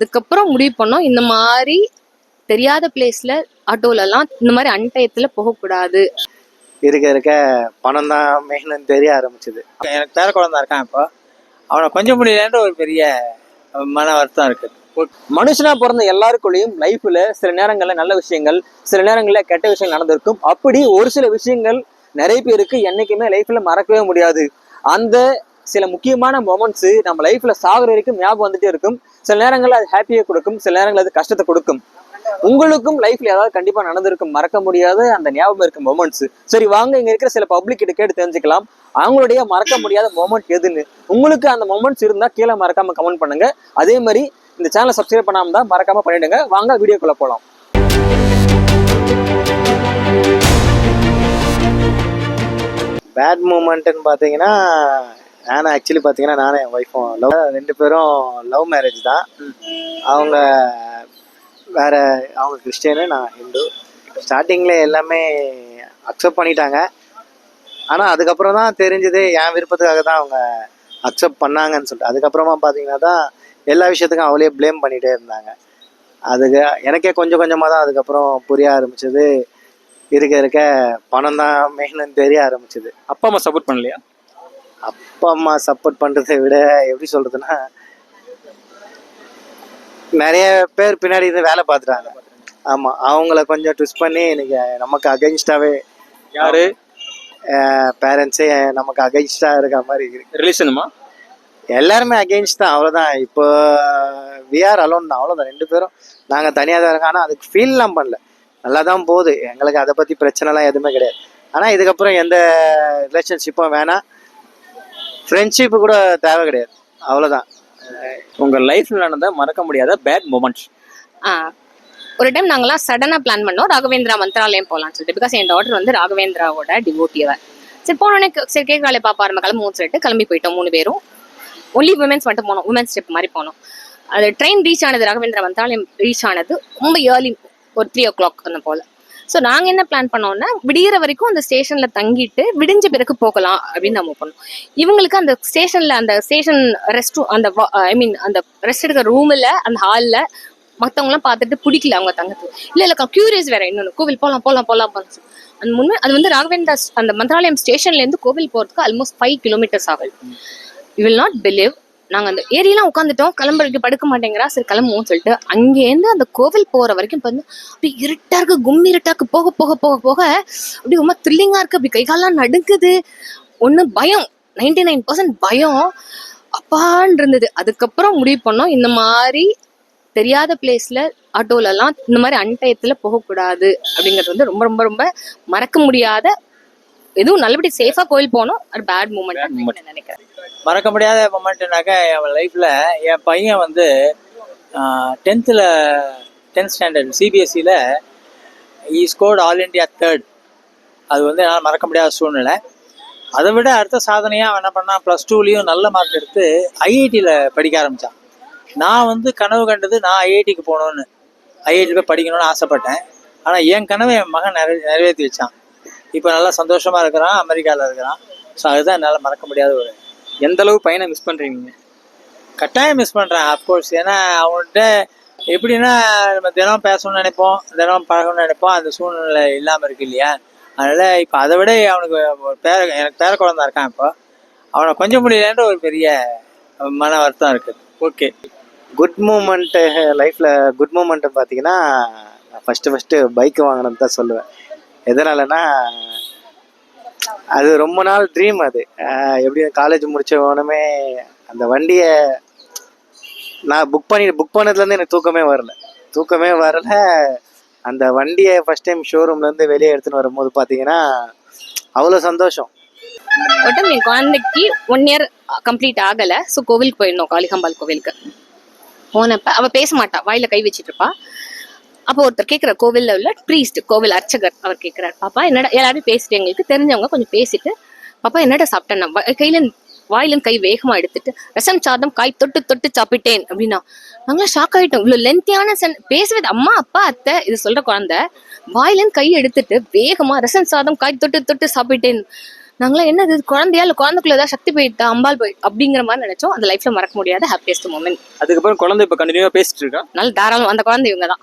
அதுக்கப்புறம் முடிவு பண்ணோம் இந்த மாதிரி தெரியாத பிளேஸ்ல ஆட்டோலலாம் இந்த மாதிரி அன்டயத்துல போகக்கூடாது. இருக்க பணம் தான் மெயின்னு தெரிய ஆரம்பிச்சது. எனக்கு பேர குழந்தை இருக்கான். இப்போ அவனை கொஞ்சம் முடியலன்ற ஒரு பெரிய மன வருத்தம் இருக்கு. மனுஷனா பிறந்த எல்லாருக்குள்ளேயும் லைஃப்ல சில நேரங்கள்ல நல்ல விஷயங்கள், சில நேரங்கள்ல கெட்ட விஷயங்கள் நடந்திருக்கும். அப்படி ஒரு சில விஷயங்கள் நிறைய பேருக்கு என்னைக்குமே லைஃப்ல மறக்கவே முடியாது. அந்த சில முக்கியமான மொமெண்ட்ஸ் நம்ம லைஃப்ல சாகுற வரைக்கும் ஞாபகம் வந்துட்டே இருக்கும். சில நேரங்கள்ல அது ஹாப்பியை கொடுக்கும், சில நேரங்கள் அது கஷ்டத்தை கொடுக்கும். உங்களுக்கும் லைஃப்ல ஏதாவது கண்டிப்பா நடந்திருக்கும் மறக்க முடியாத அந்த ஞாபகம் இருக்கும் மொமெண்ட்ஸ். சரி வாங்க இங்க இருக்கிற சில பப்ளிக் கிட்ட கேட்டு தெரிஞ்சுக்கலாம் அவங்களுடைய மறக்க முடியாத மொமெண்ட் எதுன்னு. உங்களுக்கு அந்த மொமெண்ட்ஸ் இருந்தா கீழே மறக்காம கமெண்ட் பண்ணுங்க. அதே மாதிரி இந்த சேனலை சப்ஸ்கிரைப் பண்ணாம தான் மறக்காம பண்ணிடுங்க. வாங்க வீடியோக்குள்ள போலாம். பேட் மூமெண்ட்னு பார்த்தீங்கன்னா நானும் ஆக்சுவலி பார்த்தீங்கன்னா நானும் என் ஒய்ஃபும் ரெண்டு பேரும் லவ் மேரேஜ் தான். அவங்க வேற, அவங்க கிறிஸ்டியனு, நான் ஹிந்து. ஸ்டார்டிங்கில் எல்லாமே அக்செப்ட் பண்ணிட்டாங்க. ஆனால் அதுக்கப்புறம் தான் தெரிஞ்சது என் விருப்பத்துக்காக தான் அவங்க அக்செப்ட் பண்ணாங்கன்னு சொல்லிட்டு. அதுக்கப்புறமா பார்த்தீங்கன்னா தான் எல்லா விஷயத்துக்கும் அவளே ப்ளேம் பண்ணிகிட்டே இருந்தாங்க. அதுக்கு எனக்கே கொஞ்சம் கொஞ்சமாக தான் அதுக்கப்புறம் புரிய ஆரம்பிச்சது. இருக்க பணம் தான் மெயின்னு தெரிய ஆரம்பிச்சது. அப்பா அம்மா சப்போர்ட் பண்ணலையா? அப்பா அம்மா சப்போர்ட் பண்ணுறதை விட எப்படி சொல்கிறதுன்னா, நிறைய பேர் பின்னாடி இருந்து வேலை பார்த்துட்டாங்க. ஆமாம், அவங்கள கொஞ்சம் ட்விஸ்ட் பண்ணி இன்னைக்கு நமக்கு அகைன்ஸ்டாகவே யாரு பேரண்ட்ஸே நமக்கு அகைன்ஸ்டாக இருக்கிற மாதிரி இருக்கு. ரிலேஷனுமா? எல்லாருமே அகெயின்ஸ்ட் தான், அவ்வளோதான். இப்போ விஆர் அலோன் தான், அவ்வளோதான். ரெண்டு பேரும் நாங்கள் தனியாக தான் இருக்கோம். ஆனால் அதுக்கு ஃபீல்லாம் பண்ணல, நல்லா தான் போகுது. எங்களுக்கு அதை பற்றி பிரச்சனைலாம் எதுவுமே கிடையாது. ஆனால் இதுக்கப்புறம் எந்த ரிலேஷன்ஷிப்பும் வேணாம், ஃப்ரெண்ட்ஷிப்பு கூட தேவை கிடையாது, அவ்வளோதான். உங்கள் லைஃப்பில் நடந்த மறக்க முடியாத பேட் மொமெண்ட்ஸ்? ஒரு டைம் நாங்களாம் சடனாக பிளான் பண்ணோம் ராகவேந்திரா மந்த்ராலயம் போகலான்னு சொல்லிட்டு. பிகாஸ் என் டாட்டர் வந்து ராகவேந்திராவோட டிவோட்டியவர். சரி போனோடனே சரி கேட்கறாலே பாப்பா நம்ம கிளம்பும் சொல்லிட்டு கிளம்பி போயிட்டோம். 3 பேரும் ஒன்லி உமன்ஸ் மட்டும் போனோம், உமன்ஸ் ட்ரிப் மாதிரி போனோம். அது ட்ரெயின் ரீச் ஆனது, ராகவேந்திரா மந்த்ராலயம் ரீச் ஆனது ரொம்ப ஏர்லி, ஒரு 3 o'clock அந்த போல். ஸோ நாங்கள் என்ன பிளான் பண்ணோம்னா விடிகிற வரைக்கும் அந்த ஸ்டேஷனில் தங்கிட்டு விடிஞ்ச பிறகு போகலாம் அப்படின்னு நம்ம பண்ணோம். இவங்களுக்கு அந்த ஸ்டேஷனில் அந்த ஸ்டேஷன் ரெஸ்ட் ரூம், அந்த அந்த ரெஸ்ட் எடுக்கிற ரூமில் அந்த ஹாலில் மற்றவங்களாம் பார்த்துட்டு பிடிக்கல அவங்க தங்கத்து. இல்லை க்யூரியஸ் வேற இன்னொன்று, கோவில் போகலாம் அந்த முன்னே அது வந்து ராகவேந்திரா அந்த மந்த்ராலயம் ஸ்டேஷன்லேருந்து கோவில் போகிறதுக்கு ஆல்மோஸ்ட் 5 kilometers ஆகுது. You will not believe. நாங்கள் அந்த ஏரியெல்லாம் உட்காந்துட்டோம், கிளம்புறதுக்கு படுக்க மாட்டேங்கிறா, சரி கிளம்புவோம் சொல்லிட்டு அங்கேருந்து அந்த கோவில் போகிற வரைக்கும் வந்து அப்படி இருட்டா இருக்கு, கும்மி இருட்டாக்கு போக போக போக போக அப்படி ரொம்ப த்ரில்லிங்காக இருக்குது. அப்படி கைகாலெலாம் நடுக்குது. ஒன்று பயம், 99% பயம் அப்பான்னு இருந்தது. அதுக்கப்புறம் முடிவு பண்ணோம் இந்த மாதிரி தெரியாத பிளேஸ்ல ஆட்டோலலாம் இந்த மாதிரி அன்டயத்துல போகக்கூடாது அப்படிங்கிறது வந்து ரொம்ப ரொம்ப ரொம்ப மறக்க முடியாத, எதுவும் நல்லபடி சேஃபா கோயில் போனோம். அது பேட் மூமெண்ட் நினைக்கிறேன். மறக்க முடியாத மொமெண்ட்னாக்கா என் லைஃப்ல என் பையன் வந்து 10th ஸ்டாண்டர்ட் சிபிஎஸ்சியில் ஸ்கோர்ட் ஆல் இண்டியா 3rd. அது வந்து என்னால் மறக்க முடியாத சூழ்நிலை. அதை விட அடுத்த சாதனையாக அவன் என்ன பண்ணான், +2லையும் நல்ல மார்க் எடுத்து ஐஐடியில் படிக்க ஆரம்பித்தான். நான் வந்து கனவு கண்டது நான் ஐஐடிக்கு போகணுன்னு, ஐஐடியில் போய் படிக்கணும்னு ஆசைப்பட்டேன். ஆனால் என் கனவை என் மகன் நிறைவேற்றி வச்சான். இப்போ நல்லா சந்தோஷமாக இருக்கிறான், அமெரிக்காவில் இருக்கிறான். ஸோ அதுதான் என்னால் மறக்க முடியாத ஒரு. எந்த அளவு பையனை மிஸ் பண்ணுறீங்க? கட்டாயம் மிஸ் பண்ணுறேன் அஃப்கோர்ஸ். ஏன்னா அவன்கிட்ட எப்படின்னா நம்ம தினம் பேசணும்னு நினைப்போம், தினம் பழகணும்னு நினைப்போம், அந்த சூழ்நிலை இல்லாமல் இருக்கு இல்லையா. அதனால் இப்போ அதை விட அவனுக்கு எனக்கு பேர குழந்தை இருக்கான். இப்போ அவனை கொஞ்சம் முடியலன்ற ஒரு பெரிய மன வருத்தம் இருக்குது. ஓகே, குட் மூமெண்ட்டு லைஃப்பில் குட் மூமெண்ட்டு பார்த்தீங்கன்னா ஃபஸ்ட்டு பைக் வாங்கினது தான் சொல்லுவேன். எதனாலன்னா அது ரொம்ப நாள் ட்ரீம். அது எப்படி காலேஜ் முடிச்ச உடனே அந்த வண்டியை நான் புக் பண்ணதுலேருந்து எனக்கு தூக்கமே வரல. அந்த வண்டியை ஃபஸ்ட் டைம் ஷோரூம்லேருந்து வெளியே எடுத்துன்னு வரும்போது பார்த்தீங்கன்னா அவ்வளோ சந்தோஷம். ஒரு டைம் என் குழந்தைக்கு 1 year கம்ப்ளீட் ஆகலை. ஸோ கோவிலுக்கு போயிருந்தோம், காளிகாம்பாள் கோவிலுக்கு. போனப்ப அவள் பேச மாட்டா, வாயில கை வச்சுட்டு இருப்பா. அப்போ ஒருத்தர் கேட்குற, கோவிலில் உள்ள ப்ரீஸ்ட், கோவில் அர்ச்சகர், அவர் கேட்குறாரு, பாப்பா என்னடா, எல்லாரும் பேசிட்டு எங்களுக்கு தெரிஞ்சவங்க கொஞ்சம் பேசிட்டு, பாப்பா என்னடா சாப்பிட்டேன், கையில வாயிலும் கை வேகமாக எடுத்துட்டு ரசம் சாதம் காய் தொட்டு சாப்பிட்டேன் அப்படின்னா நாங்களாம் ஷாக் ஆகிட்டோம். இவ்வளோ லென்த்தியான பேசுவது அம்மா அப்பா அத்தை இது சொல்கிற குழந்தை வாயிலேருந்து கை எடுத்துட்டு வேகமாக ரசம் சாதம் காய் தொட்டு சாப்பிட்டேன். நாங்களாம் என்னது குழந்தையா இல்லை குழந்தைக்குள்ள ஏதாவது சக்தி போயிட்டா அம்பாள் போய் அப்படிங்கிற மாதிரி நினைச்சோம். அந்த லைஃப்ல மறக்க முடியாத ஹாப்பியஸ்ட் மூமெண்ட். அதுக்கப்புறம் குழந்தை இப்ப கண்டினியூவா பேசிட்டு இருக்கா? நல்ல தாராளம் அந்த குழந்தை இவங்க தான்.